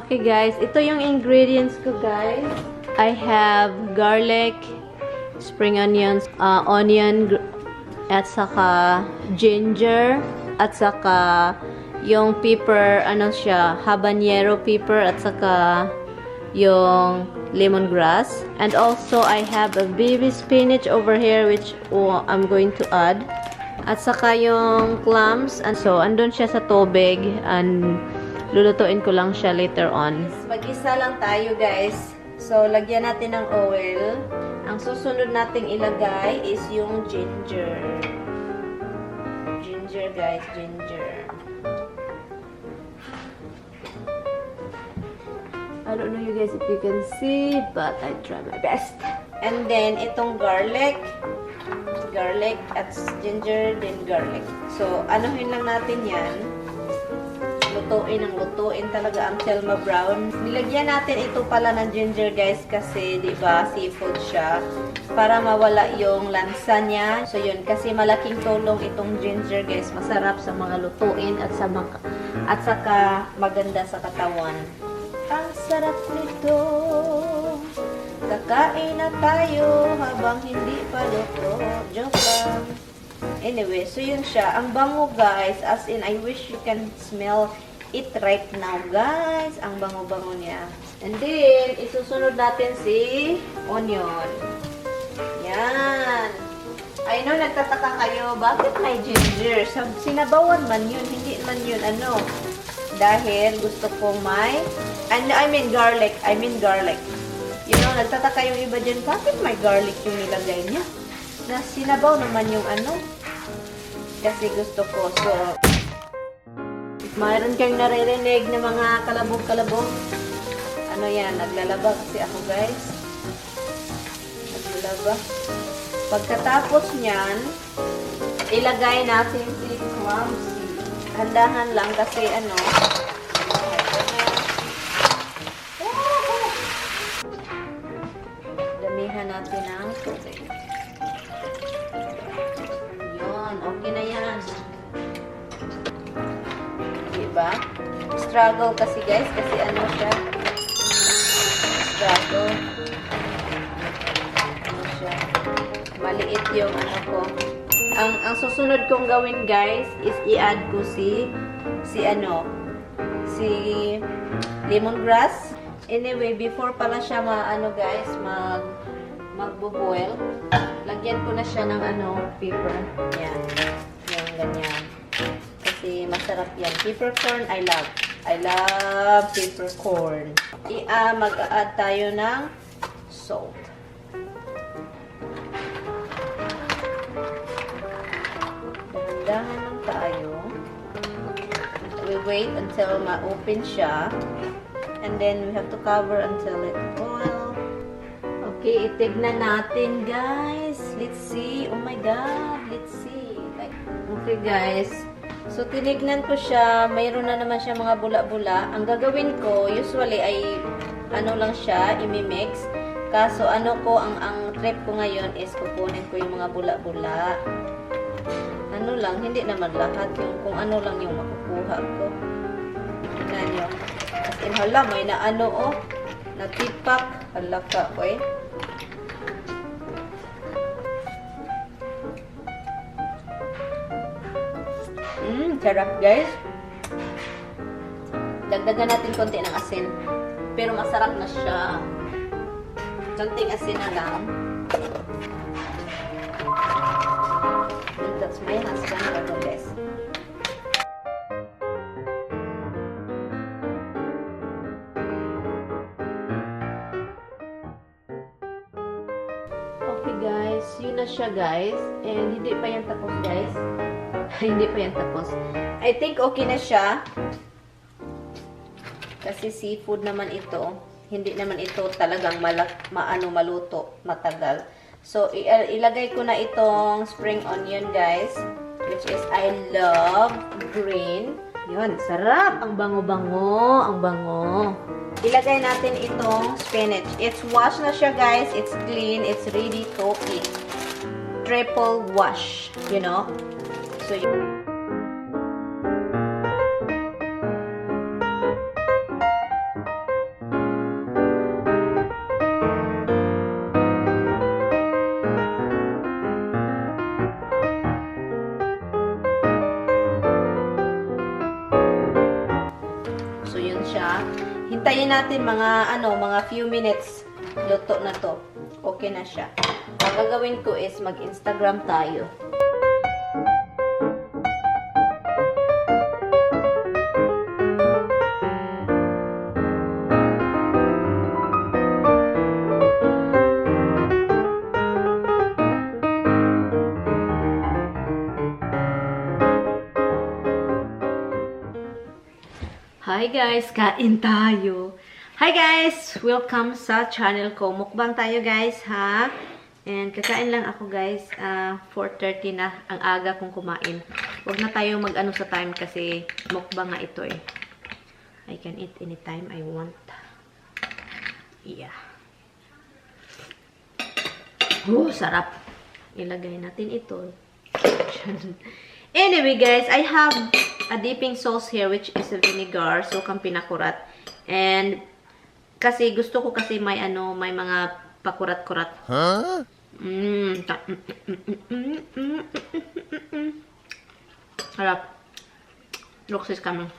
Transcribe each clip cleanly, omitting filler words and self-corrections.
Okay guys, ito yung ingredients ko guys. I have garlic, spring onions, onion, at saka ginger, at saka yung pepper, ano siya, habanero pepper, at saka yung lemongrass. And also, I have a baby spinach over here which I'm going to add. At saka yung clams. And so, andun siya sa tubig. And lulutuin ko lang siya later on. Mag-isa lang tayo guys. So, lagyan natin ng oil. Ang susunod nating ilagay is yung ginger. Ginger guys, ginger. I don't know you guys if you can see, but I try my best. And then, itong garlic. Garlic at ginger, then garlic. So, anuhin lang natin yan. Lutuin ang lutuin talaga until ma-brown. Nilagyan natin ito pala ng ginger guys kasi, di ba, seafood siya. Para mawala yung lansa niya. So, yun. Kasi malaking tulong itong ginger guys. Masarap sa mga lutuin at saka maganda sa katawan. Ang sarap nito. Kakain na tayo habang hindi pa luto. Joke lang. Anyway, so yun siya. Ang bango guys. As in, I wish you can smell it right now guys. Ang bango-bango niya. And then, isusunod natin si onion. Yan. I know, nagtataka kayo. Bakit may ginger? Sinabawan man yun. Hindi man yun ano. Dahil gusto ko may I mean garlic. You know, nagtataka yung iba dyan, bakit may garlic yung nilagay niya? Na sinabaw naman yung ano. Kasi gusto ko. So, mayroon kang naririnig na mga kalabog-kalabog. Ano yan? Naglalaba kasi ako guys. Naglalaba. Pagkatapos niyan, ilagay natin si clams. Handahan lang kasi ano. Damihan natin ang tubig. Yun, okay na yan. Diba? Struggle kasi guys, kasi ano siya. Struggle. Ano siya. Maliit yung ano ko. Ang susunod kong gawin guys is i-add ko si lemongrass. Anyway, before pala siya guys, magbo-boil, lagyan ko na siya ng pepper. Yan. Yan, ganyan. Kasi masarap yan. Peppercorn, I love peppercorn. Mag-a-add tayo ng salt. Dahan lang tayo. We wait until ma-open siya. And then, we have to cover until it boil. Okay, itignan natin, guys. Let's see. Oh my God. Let's see. Okay, guys. So, tinignan ko siya. Mayroon na naman siya mga bula-bula. Ang gagawin ko, usually, ay lang siya, imimix. Kaso, ang trip ko ngayon is kukunin ko yung mga bula-bula. Lang, hindi naman lahat. Kung ano lang yung makukuha ko. Tingnan nyo. As in, hala, may natipak. Hala ka, oy. Sarap, guys. Dagdagan natin konti ng asin. Pero masarap na siya. Konting asin na lang. That's my husband for the best. Okay guys, yun na siya guys. And hindi pa yan tapos guys. Hindi pa yan tapos. I think okay na siya. Kasi seafood naman ito. Hindi naman ito talagang maluto, matagal. So, ilagay ko na itong spring onion, guys. Which is, I love green. Yun, sarap. Ang bango-bango. Ang bango. Ilagay natin itong spinach. It's washed na siya, guys. It's clean. It's ready to eat. Triple wash. You know? So, Hintayin natin mga few minutes. Luto na to. Okay na siya. Ang gagawin ko is mag-Instagram tayo. Hi guys, kain tayo. Hi guys, welcome sa channel ko. Mukbang tayo guys, ha? And kakain lang ako guys. 4:30 na ang aga kong kumain. Huwag na tayo mag-ano sa time kasi mukbang nga ito eh. I can eat anytime I want. Yeah. Sarap. Ilagay natin ito. Anyway guys, I have a dipping sauce here which is a vinegar, sukang pinakurat. And kasi gusto ko kasi may mga pakurat-kurat. Huh? Harap. Look sis kami.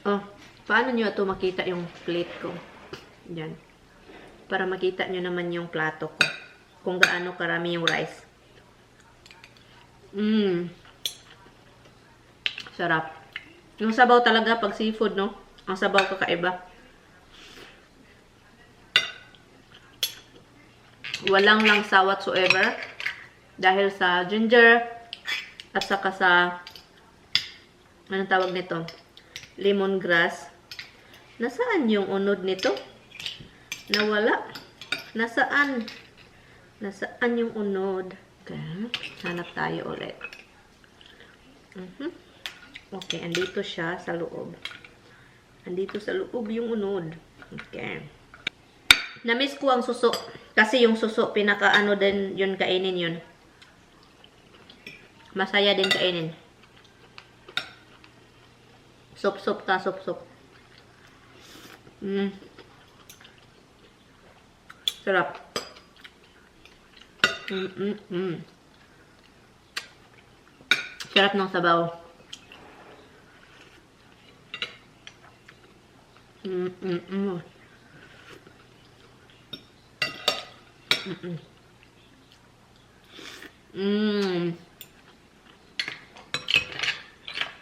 Oh, paano nyo ito makita yung plate ko? Yan. Para makita nyo naman yung plato ko. Kung gaano karami yung rice. Sarap. Yung sabaw talaga pag seafood, no? Ang sabaw kakaiba. Walang langsa whatsoever. Dahil sa ginger at saka sa anong tawag nito? Lemongrass. Nasaan yung unod nito? Nawala. Nasaan? Nasaan yung unod? Okay. Hanap tayo ulit. Okay, andito siya sa loob. Andito sa loob yung unod. Okay. Namiss ko ang suso. Kasi yung suso, pinaka-ano din yun kainin yun. Masaya din kainin. Sup-sup ka, sup-sup. Sarap. Sarap ng sabaw.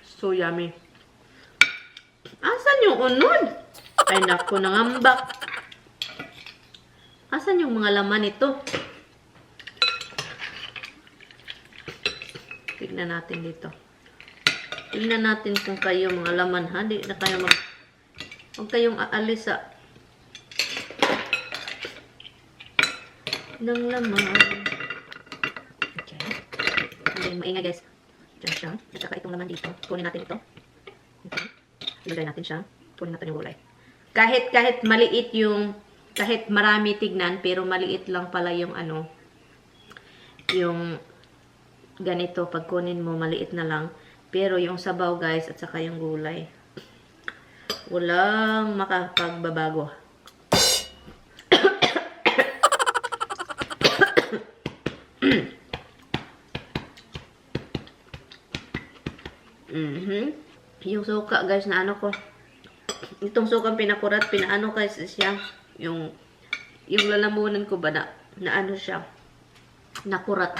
So yummy. Asan yung unod? Ay naku, nangambak. Asan yung mga laman nito? Tignan natin dito. Tignan natin kung kayo mga laman, ha? Di na kayo huwag kayong aalis ng laman. Okay. Hindi maingay guys. Diyan siya. At saka itong laman dito. Kunin natin ito. Okay. Ilagay natin siya. Kunin natin yung gulay. Kahit maliit yung, kahit marami tignan, pero maliit lang pala yung yung ganito, pag kunin mo, maliit na lang. Pero yung sabaw guys, at saka yung gulay, walang makapagbabago. Yung suka guys na ko. Itong sukang pinakurat, pinaano guys siya. Yung lalamunan ko ba na ano siya. Nakurat.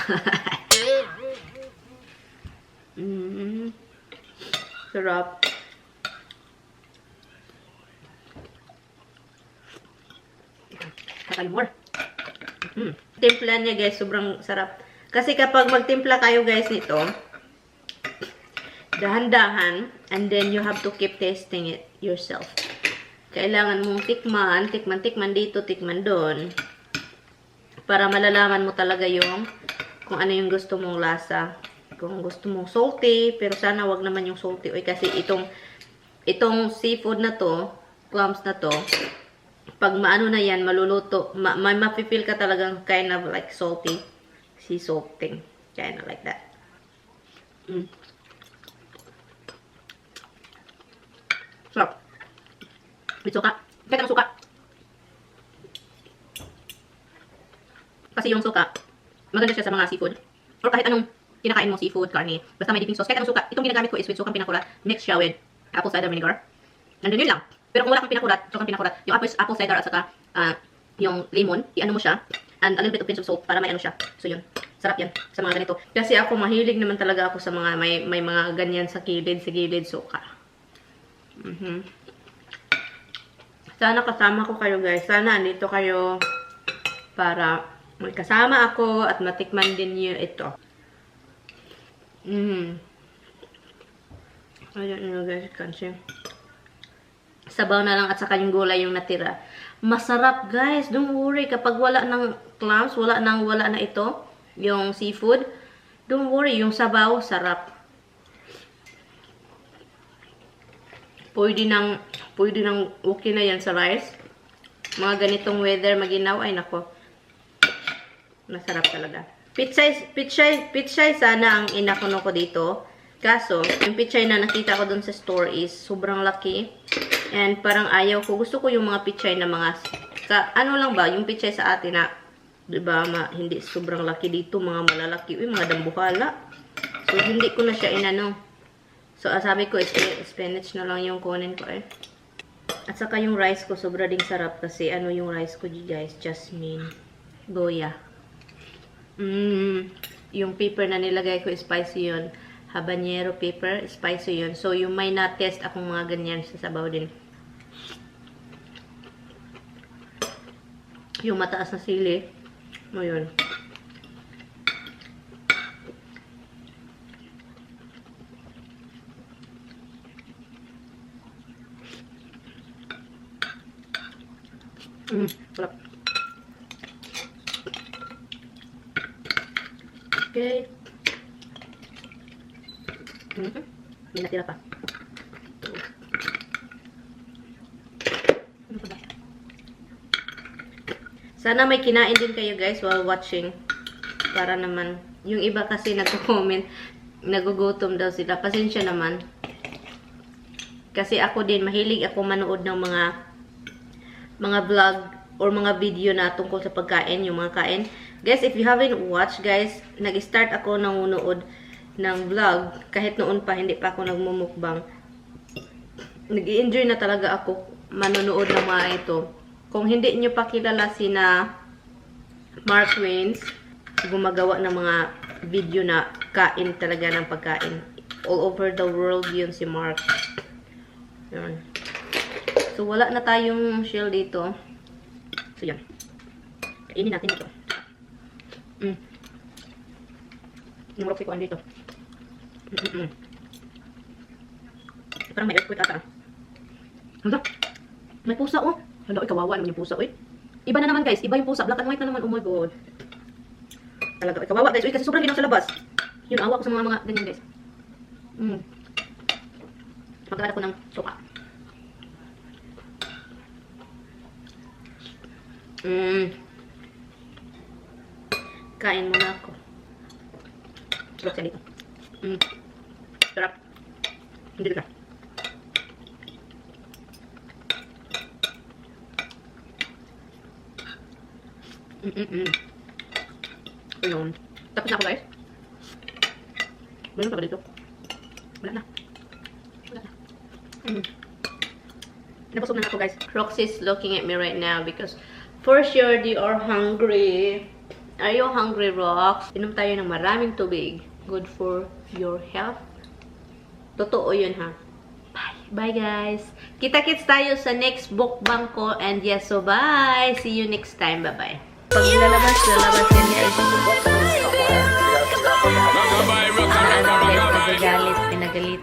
Sarap. Kakay more. Timpla niya guys, sobrang sarap. Kasi kapag magtimpla kayo guys nito, dahan-dahan, and then you have to keep tasting it yourself. Kailangan mong tikman dito, tikman doon. Para malalaman mo talaga yung kung ano yung gusto mong lasa. Kung gusto mong salty, pero sana wag naman yung salty. Oy, kasi itong seafood na to, clams na to, pag maano na yan, maluluto, may mapipil ka talagang kind of like salty. Sea salting. Kind of like that. Sarap. With suka. Kahit ang suka. Kasi yung suka, maganda siya sa mga seafood. Or kahit anong kinakain mo, seafood, karne. Basta may dipping sauce. Kahit anong suka. Itong ginagamit ko is with sukang pinakurat. Mix siya with apple cider vinegar. Nandun yun lang. Pero kung wala kang pinakurat, yung apple cider at saka yung lemon, i-ano mo siya, and a little bit of pinch of salt para may ano siya. So yun, sarap yan sa mga ganito. Kasi ako, mahilig naman talaga ako sa mga, may mga ganyan sa gilid, suka. Sana kasama ko kayo guys. Sana andito kayo para magkasama ako at matikman din niyo ito. Ayan guys, kansi. Sabaw na lang at saka yung gulay yung natira. Masarap guys, don't worry. Kapag wala ng clams, wala na ito, yung seafood, don't worry, yung sabaw, sarap. Pwede nang okay na yan sa rice. Mga ganitong weather, maginaw, ay nako. Masarap talaga. Pichay sana ang inakuno ko dito. Kaso, yung pichay na nakita ko dun sa store is sobrang laki. And parang ayaw ko. Gusto ko yung mga pichay na mga, ano lang ba, yung pichay sa atin na, diba, hindi sobrang laki dito, mga malalaki. Uy, mga dambuhala. So, hindi ko na siya inano. So, sabi ko, spinach na lang yung kunin ko eh. At saka yung rice ko, sobra ding sarap kasi ano yung rice ko, guys, jasmine, goya. Yung pepper na nilagay ko, spicy yun. Habanero pepper, spicy yun. So, yung may na-test akong mga ganyan sa sabaw din. Yung mataas na sili. O yun. Sarap. Okay. May natira pa. Sana may kinain din kayo guys while watching. Para naman, yung iba kasi nagko-comment, nagugutom daw sila. Pasensya naman. Kasi ako din, mahilig ako manood ng mga vlog or mga video na tungkol sa pagkain, yung mga kain. Guys, if you haven't watched guys, nag-start ako nanonood ng vlog. Kahit noon pa, hindi pa ako nagmumukbang. Nag-i-enjoy na talaga ako manonood ng mga ito. Kung hindi nyo pa kilala sina Mark Waynes, gumagawa ng mga video na kain talaga ng pagkain. All over the world yun si Mark. Yun. So, wala na tayong shell dito. So, yan. Kainin natin ito. Namurok si Kuan dito. Parang may earthquake ata. Hala? May pusa, oh. Hala, kawawa naman yung pusa, oy. Iba na naman, guys. Iba yung pusa. Black and white na naman. Oh my God. Talaga, kawawa, guys. Uy, kasi sobrang ginaw sa labas. Yun, awa ko sa mga ganyan, guys. Magkakala ko ng suka. Kain muna ako. Sarap siya dito. Sarap. Hindi ka. Ayun. Tapos na ako guys. Meron pa ba dito? Wala na. Napasok na ako guys. Roxy's looking at me right now because for sure they are hungry. Are you hungry, Rox? Inom tayo ng maraming tubig. Good for your health. Totoo yun, ha? Bye. Bye, guys. Kita-kits tayo sa next mukbang ko. And yes, so bye. See you next time. Bye-bye. Pag lalabas yan niya ay pinagalit.